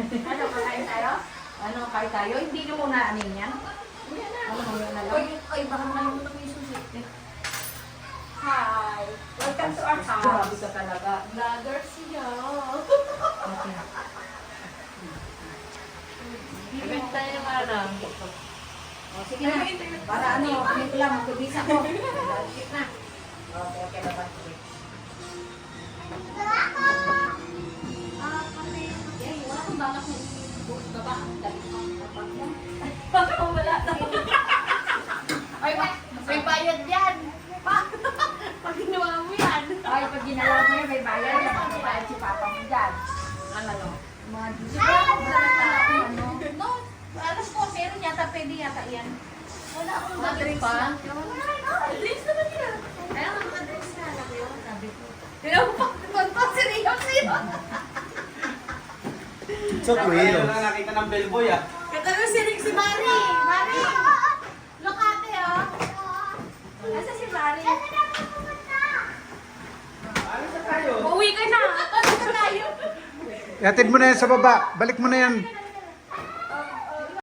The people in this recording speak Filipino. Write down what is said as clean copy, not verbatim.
Ano, kakain tayo? Ano, kain tayo? Hindi nyo muna anin yan? Ano mo yun na lang? Oy, baka makalimutan mo yung susi. Hi! Welcome to our Grabe house. ka talaga. Vlogger siya. Okay. Event tayo marang. O, sige na. Para ano, ano ko lang, magpibisa ko. Shit na. Okay, okay, dapat. Yay, wala kang balak na baba ang dali mo. Baka wala na. Ay, may bayad yan. Pag ginawa mo yan. Ay, pag ginawa mo yun, may bayad na. Magbabayad si Papa mo dyan. Ano? Mga Diyos. Siguro, wala na ano. No, alam ko, meron yata, pwede yata yan. Wala akong Mga drinks pa? lang. Drinks naman yan. Kaya mga drinks na lang yun. Sabi ko. Magpasiriyak sa'yo. So, Ayun lang nakita ng bellboy ah. Katabi si Mari. Mari. Look ate, oh. Nasa si Mari? Ano sa tayo? Uwi ka na. Ano na tayo? Yatid mo na yan sa baba. Balik mo na yan.